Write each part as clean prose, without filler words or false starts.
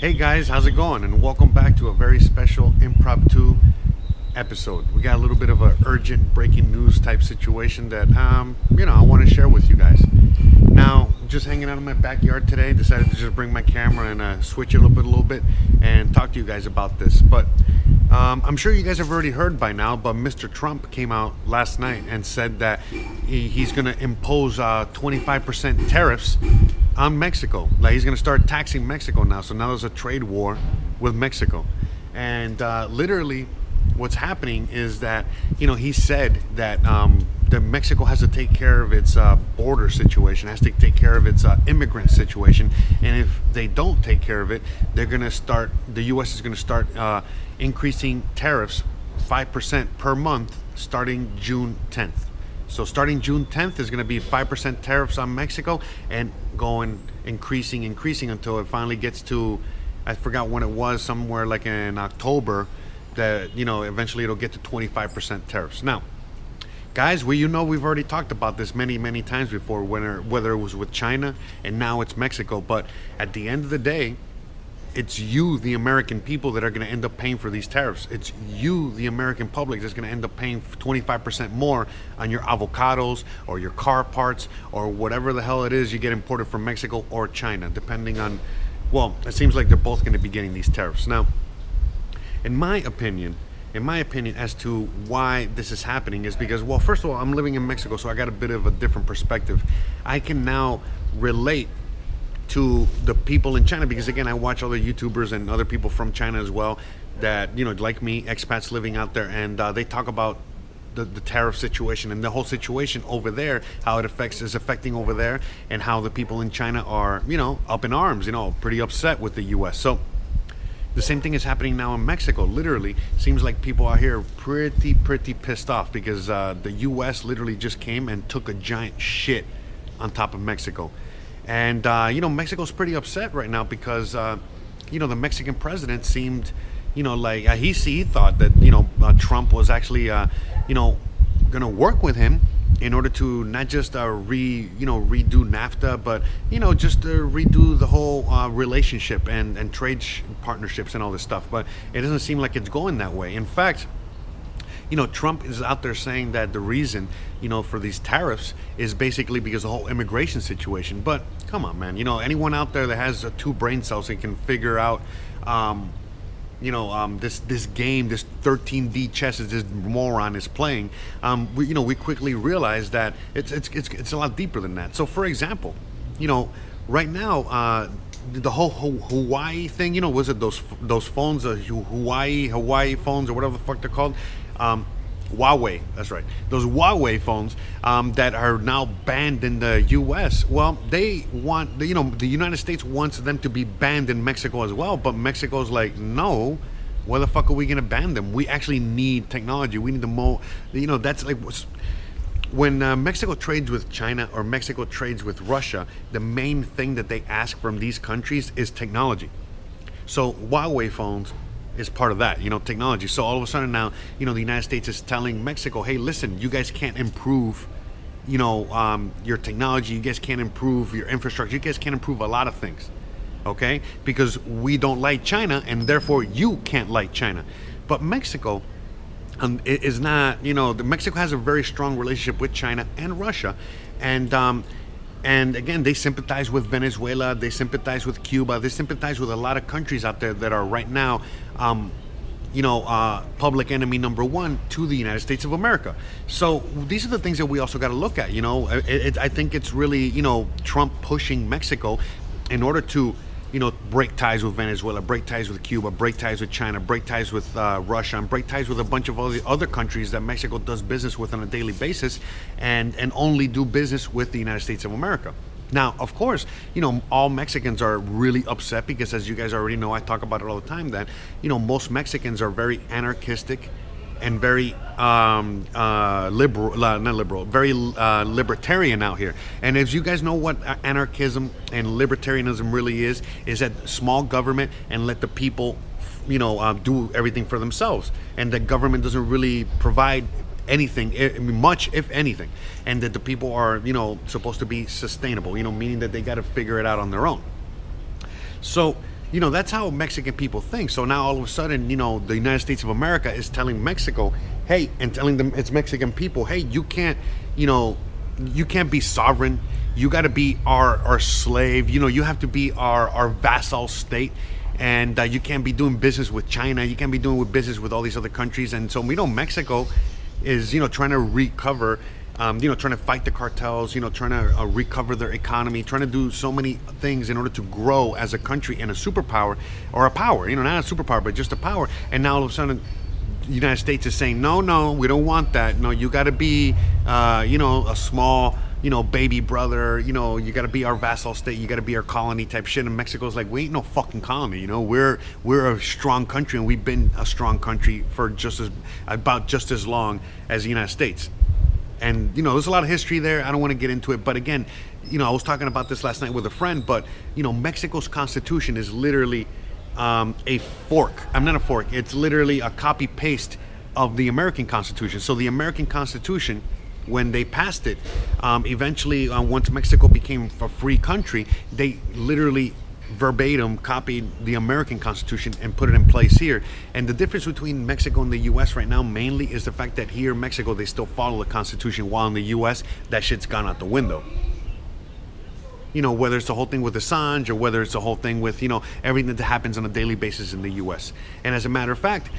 Hey guys, how's it going? And welcome back to a very special impromptu episode. We got a little bit of a urgent breaking news type situation that I want to share with you guys. Now, just hanging out in my backyard today, decided to just bring my camera and switch it up a little bit and talk to you guys about this. But I'm sure you guys have already heard by now, but Mr. Trump came out last night and said that he's going to impose 25% tariffs on Mexico. Like, he's going to start taxing Mexico now. So now there's a trade war with Mexico. And literally what's happening is that, he said that Mexico has to take care of its border situation, has to take care of its immigrant situation. And if they don't take care of it, the U.S. is going to start increasing tariffs 5% per month starting June 10th. So starting June 10th is going to be 5% tariffs on Mexico and increasing until it finally gets to, I forgot when it was, somewhere like in October, that, eventually it'll get to 25% tariffs. Now, guys, we've already talked about this many times before, whether it was with China and now it's Mexico. But at the end of the day, it's you, the American people, that are going to end up paying for these tariffs. It's you, the American public, that's going to end up paying 25% more on your avocados or your car parts or whatever the hell it is you get imported from Mexico or China, depending on, well, it seems like they're both going to be getting these tariffs. Now, in my opinion, as to why this is happening is because, well, first of all, I'm living in Mexico, so I got a bit of a different perspective. I can now relate to the people in China because, again, I watch other YouTubers and other people from China as well that, like me, expats living out there, and they talk about the tariff situation and the whole situation over there, how it is affecting over there, and how the people in China are, up in arms, pretty upset with the U.S. So the same thing is happening now in Mexico. Literally, seems like people are here pretty pissed off because the U.S. literally just came and took a giant shit on top of Mexico. And, Mexico's pretty upset right now because, the Mexican president seemed, like he thought that, Trump was actually, going to work with him in order to not just redo NAFTA, but, just redo the whole relationship and trade partnerships and all this stuff. But it doesn't seem like it's going that way. In fact, Trump is out there saying that the reason, for these tariffs is basically because of the whole immigration situation. But come on, man, anyone out there that has two brain cells and can figure out, this game, this 13D chess that this moron is playing, we quickly realize that it's a lot deeper than that. So, for example, right now, the whole Hawaii thing, was it those phones, Hawaii phones or whatever the fuck they're called? Huawei, that's right. Those Huawei phones that are now banned in the U.S. Well, they want, the United States wants them to be banned in Mexico as well, but Mexico's like, no, why the fuck are we going to ban them? We actually need technology. We need the that's like, when Mexico trades with China or Mexico trades with Russia, the main thing that they ask from these countries is technology. So Huawei phones is part of that, technology. So all of a sudden now, the United States is telling Mexico, hey, listen, you guys can't improve, your technology. You guys can't improve your infrastructure. You guys can't improve a lot of things, okay? Because we don't like China, and therefore you can't like China. But Mexico is not, Mexico has a very strong relationship with China and Russia, and again, they sympathize with Venezuela, they sympathize with Cuba, they sympathize with a lot of countries out there that are right now, public enemy number one to the United States of America. So these are the things that we also got to look at. I think it's really, Trump pushing Mexico in order to, break ties with Venezuela, break ties with Cuba, break ties with China, break ties with Russia, and break ties with a bunch of all the other countries that Mexico does business with on a daily basis, and only do business with the United States of America. Now, of course, all Mexicans are really upset because, as you guys already know, I talk about it all the time, that, most Mexicans are very anarchistic and very libertarian out here. And as you guys know, what anarchism and libertarianism really is that small government and let the people, do everything for themselves. And the government doesn't really provide anything, much if anything, and that the people are, supposed to be sustainable, meaning that they got to figure it out on their own. So That's how Mexican people think. So now all of a sudden, the United States of America is telling Mexico, hey, and telling them, it's Mexican people, hey, you know, you can't be sovereign. You got to be our slave. You have to be our vassal state. And you can't be doing business with China. You can't be doing business with all these other countries. And so Mexico is, trying to recover, trying to fight the cartels, trying to recover their economy, trying to do so many things in order to grow as a country and a superpower, or a power, not a superpower, but just a power. And now all of a sudden, the United States is saying, no, we don't want that. No, you got to be, a small, baby brother. You got to be our vassal state. You got to be our colony type shit. And Mexico's like, we ain't no fucking colony. We're a strong country, and we've been a strong country for about just as long as the United States. And there's a lot of history there. I don't want to get into it, but again, I was talking about this last night with a friend. But Mexico's constitution is literally a fork. I'm not a fork. It's literally a copy paste of the American Constitution. So the American Constitution, when they passed it, eventually, once Mexico became a free country, they literally verbatim copied the American Constitution and put it in place here. And the difference between Mexico and the U.S. right now mainly is the fact that here in Mexico they still follow the Constitution, while in the U.S. that shit's gone out the window. Whether it's the whole thing with Assange, or whether it's the whole thing with, everything that happens on a daily basis in the U.S. And as a matter of fact,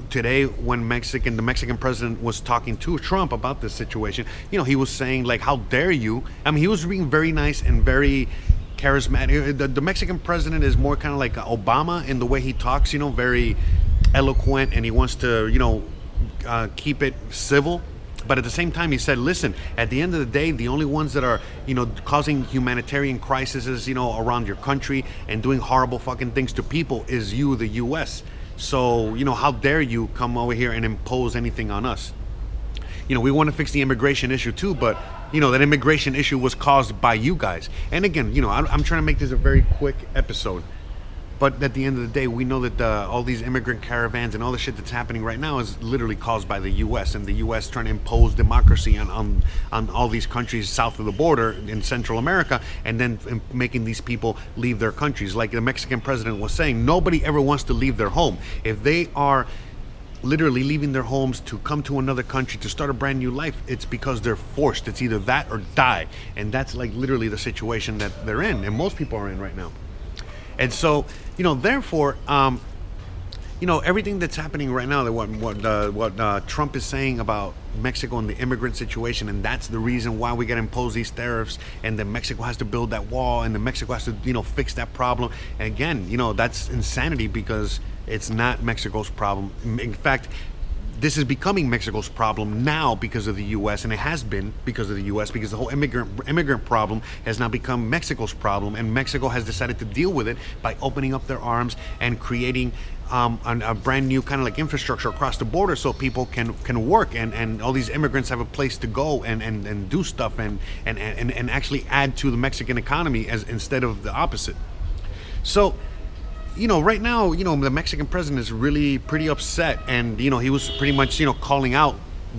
today when the Mexican president was talking to Trump about this situation, he was saying, like, how dare you? I mean, he was being very nice and very charismatic. The Mexican president is more kind of like Obama in the way he talks, very eloquent, and he wants to, keep it civil. But at the same time, he said, listen, at the end of the day, the only ones that are, causing humanitarian crises, around your country and doing horrible fucking things to people is you, the U.S. So, how dare you come over here and impose anything on us? We want to fix the immigration issue too, but, that immigration issue was caused by you guys. And again, I'm trying to make this a very quick episode. But at the end of the day, we know that all these immigrant caravans and all the shit that's happening right now is literally caused by the U.S. and the U.S. trying to impose democracy on all these countries south of the border in Central America, and then making these people leave their countries. Like the Mexican president was saying, nobody ever wants to leave their home. If they are literally leaving their homes to come to another country to start a brand new life, it's because they're forced. It's either that or die. And that's like literally the situation that they're in, and most people are in right now. And so, therefore, everything that's happening right now, that what Trump is saying about Mexico and the immigrant situation, and that's the reason why we got to impose these tariffs, and then Mexico has to build that wall, and then Mexico has to, fix that problem. And again, that's insanity, because it's not Mexico's problem. In fact, this is becoming Mexico's problem now because of the U.S., and it has been because of the U.S., because the whole immigrant problem has now become Mexico's problem, and Mexico has decided to deal with it by opening up their arms and creating a brand new kind of like infrastructure across the border, so people can work, and all these immigrants have a place to go and do stuff and actually add to the Mexican economy as instead of the opposite. So, right now, the Mexican president is really pretty upset, and, he was pretty much, calling out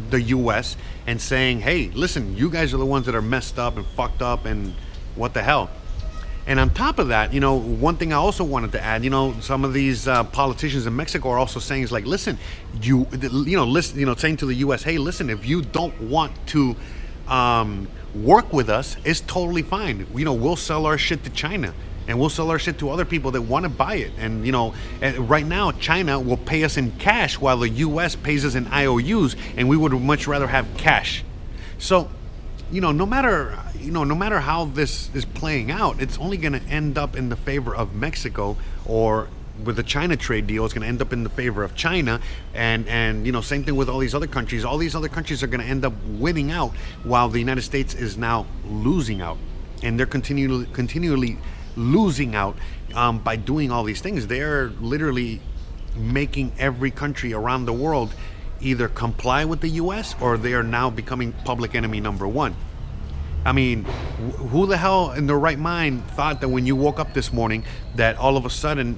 the U.S. and saying, hey, listen, you guys are the ones that are messed up and fucked up, and what the hell? And on top of that, one thing I also wanted to add, some of these politicians in Mexico are also saying is like, listen, saying to the U.S., hey, listen, if you don't want to work with us, it's totally fine. We'll sell our shit to China. And we'll sell our shit to other people that want to buy it. And, right now, China will pay us in cash while the U.S. pays us in IOUs, and we would much rather have cash. So, no matter how this is playing out, it's only going to end up in the favor of Mexico, or with the China trade deal, it's going to end up in the favor of China. And same thing with all these other countries. All these other countries are going to end up winning out, while the United States is now losing out. And they're continually losing out by doing all these things. They're literally making every country around the world either comply with the U.S. or they are now becoming public enemy number one. I mean, who the hell in their right mind thought that when you woke up this morning that all of a sudden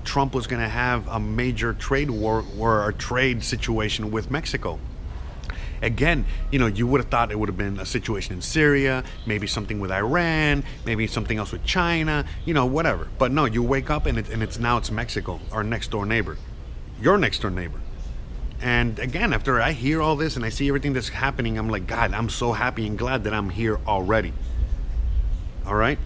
Trump was going to have a major trade war or a trade situation with Mexico? Again, you would have thought it would have been a situation in Syria, maybe something with Iran, maybe something else with China, whatever. But no, you wake up and it's Mexico, our next door neighbor, your next door neighbor. And again, after I hear all this and I see everything that's happening, I'm like, God, I'm so happy and glad that I'm here already. All right?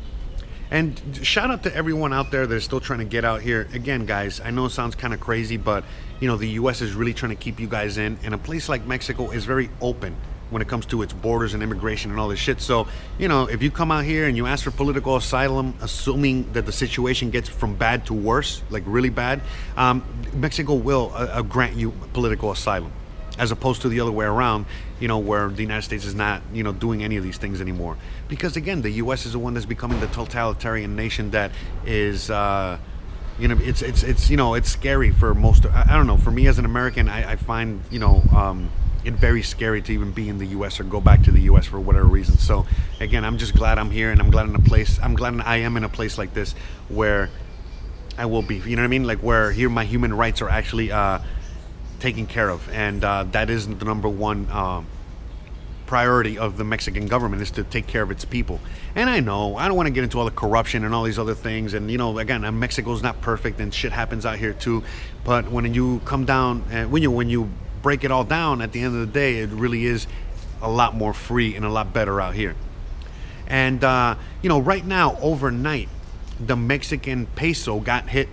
And shout out to everyone out there that's still trying to get out here. Again, guys, I know it sounds kind of crazy, but, the U.S. is really trying to keep you guys in. And a place like Mexico is very open when it comes to its borders and immigration and all this shit. So, if you come out here and you ask for political asylum, assuming that the situation gets from bad to worse, like really bad, Mexico will grant you political asylum, as opposed to the other way around, where the United States is not, doing any of these things anymore. Because again, the U.S. is the one that's becoming the totalitarian nation that is, it's scary for most. I don't know. For me as an American, I find, it's very scary to even be in the U.S. or go back to the U.S. for whatever reason. So again, I'm just glad I'm here, and I'm glad I am in a place like this where I will be. You know what I mean? Like where here my human rights are actually taken care of, and that is the number one priority of the Mexican government, is to take care of its people. And I know I don't want to get into all the corruption and all these other things, and again, Mexico's not perfect and shit happens out here too. But when you come down and when you break it all down, at the end of the day, it really is a lot more free and a lot better out here. And right now, overnight, the Mexican peso got hit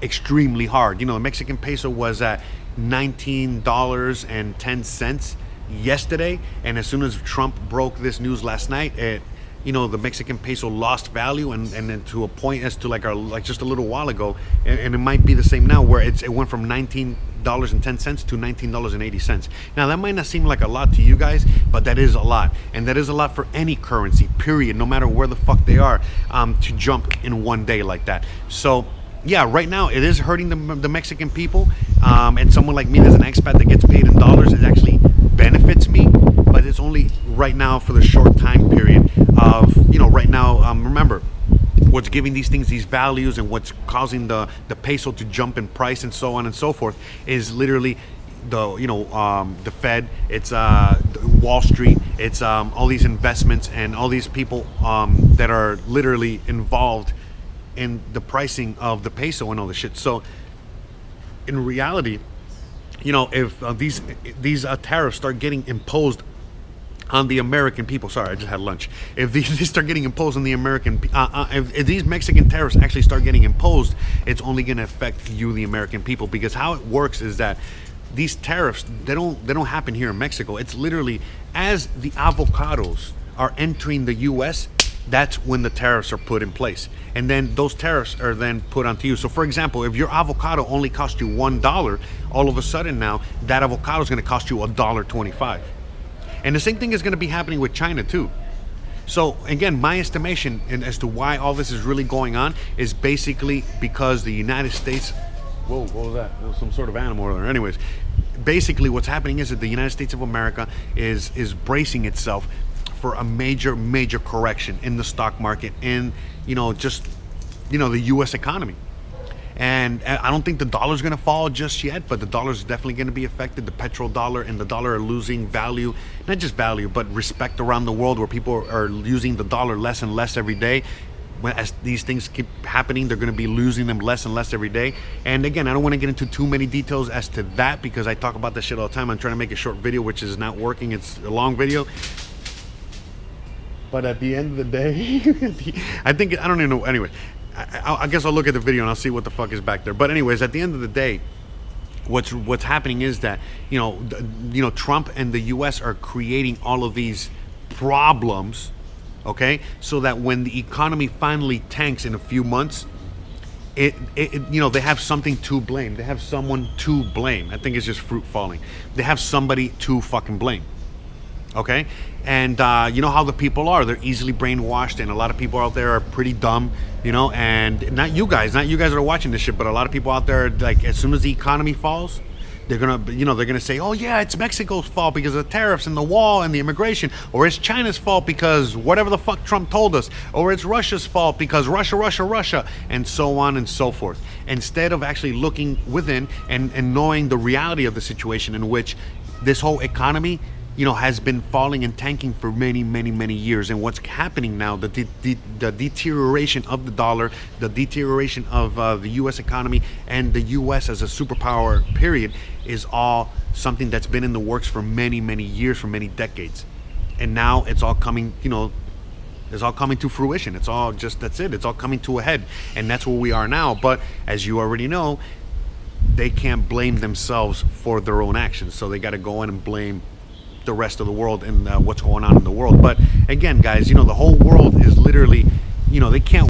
extremely hard. The Mexican peso was at $19.10 yesterday, and as soon as Trump broke this news last night, the Mexican peso lost value, and then to a point as to like just a little while ago, and it might be the same now, where it went from $19.10 to $19.80. Now that might not seem like a lot to you guys, but that is a lot, and that is a lot for any currency, period, no matter where the fuck they are, to jump in one day like that. So yeah, right now it is hurting the Mexican people, and someone like me that's an expat that gets paid in dollars, it actually benefits me, but it's only right now for the short time period of, right now, remember, what's giving these things these values and what's causing the peso to jump in price and so on and so forth is literally the Fed, it's Wall Street, it's all these investments and all these people that are literally involved in the pricing of the peso and all this shit. So in reality, if these tariffs start getting imposed on the American people, sorry, I just had lunch. If these start getting imposed on the American, if these Mexican tariffs actually start getting imposed, it's only going to affect you, the American people, because how it works is that these tariffs, they don't happen here in Mexico. It's literally as the avocados are entering the U.S., that's when the tariffs are put in place. And then those tariffs are then put onto you. So for example, if your avocado only cost you $1, all of a sudden now that avocado is going to cost you $1.25. And the same thing is going to be happening with China too. So again, my estimation as to why all this is really going on is basically because the United States, whoa, what was that? There was some sort of animal over there. Anyways, basically what's happening is that the United States of America is bracing itself for a major correction in the stock market, in the U.S. economy. And I don't think the dollar's going to fall just yet, but the dollar's definitely going to be affected. The petrodollar and the dollar are losing value, not just value, but respect around the world, where people are using the dollar less and less every day. As these things keep happening, they're going to be losing them less and less every day. And again, I don't want to get into too many details as to that, because I talk about this shit all the time. I'm trying to make a short video, which is not working. It's a long video. But at the end of the day, I don't even know. Anyway, I guess I'll look at the video and I'll see what the fuck is back there. But anyways, at the end of the day, what's happening is that Trump and the U.S. are creating all of these problems, okay, so that when the economy finally tanks in a few months, they have something to blame. They have someone to blame. I think it's just fruit falling. They have somebody to fucking blame. Okay, and you know how the people are. They're easily brainwashed, and a lot of people out there are pretty dumb, and not you guys that are watching this shit, but a lot of people out there, like, as soon as the economy falls, they're gonna say, oh yeah, it's Mexico's fault because of the tariffs and the wall and the immigration, or it's China's fault because whatever the fuck Trump told us, or it's Russia's fault because Russia, and so on and so forth. Instead of actually looking within and knowing the reality of the situation, in which this whole economy has been falling and tanking for many, many, many years. And what's happening now, the deterioration of the dollar, the deterioration of the U.S. economy and the U.S. as a superpower, period, is all something that's been in the works for many, many years, for many decades. And now it's all coming, it's all coming to fruition. It's all just, that's it. It's all coming to a head. And that's where we are now. But as you already know, they can't blame themselves for their own actions. So they got to go in and blame the rest of the world and what's going on in the world. But again, guys, the whole world is literally, they can't.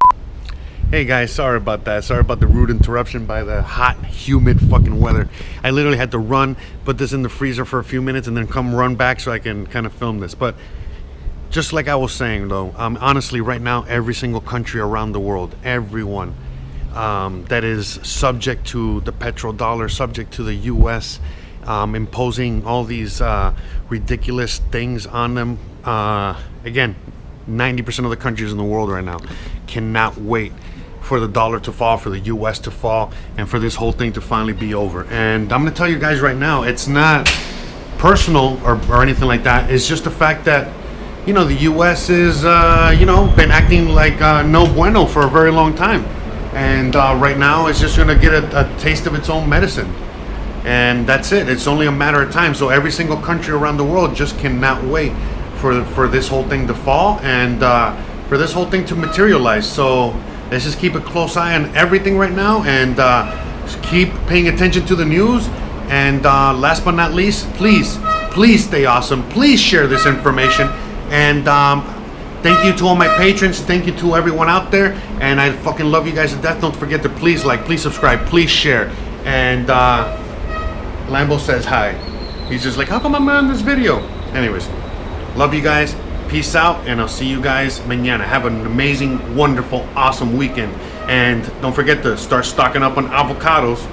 Hey guys, sorry about that. Sorry about the rude interruption by the hot, humid fucking weather. I literally had to run, put this in the freezer for a few minutes and then come run back so I can kind of film this. But just like I was saying though, honestly right now, every single country around the world, everyone that is subject to the petrodollar, subject to the US, imposing all these ridiculous things on them. Again, 90% of the countries in the world right now cannot wait for the dollar to fall, for the US to fall, and for this whole thing to finally be over. And I'm gonna tell you guys right now, it's not personal or anything like that. It's just the fact that the US is been acting like no bueno for a very long time, and right now it's just gonna get a taste of its own medicine. And that's it. It's only a matter of time. So every single country around the world just cannot wait for this whole thing to fall and for this whole thing to materialize. So let's just keep a close eye on everything right now and just keep paying attention to the news. And last but not least, please stay awesome. Please share this information. And thank you to all my patrons. Thank you to everyone out there. And I fucking love you guys to death. Don't forget to please like, please subscribe, please share. And Lambo says hi. He's just like, how come I'm on this video? Anyways, love you guys. Peace out, and I'll see you guys mañana. Have an amazing, wonderful, awesome weekend. And don't forget to start stocking up on avocados.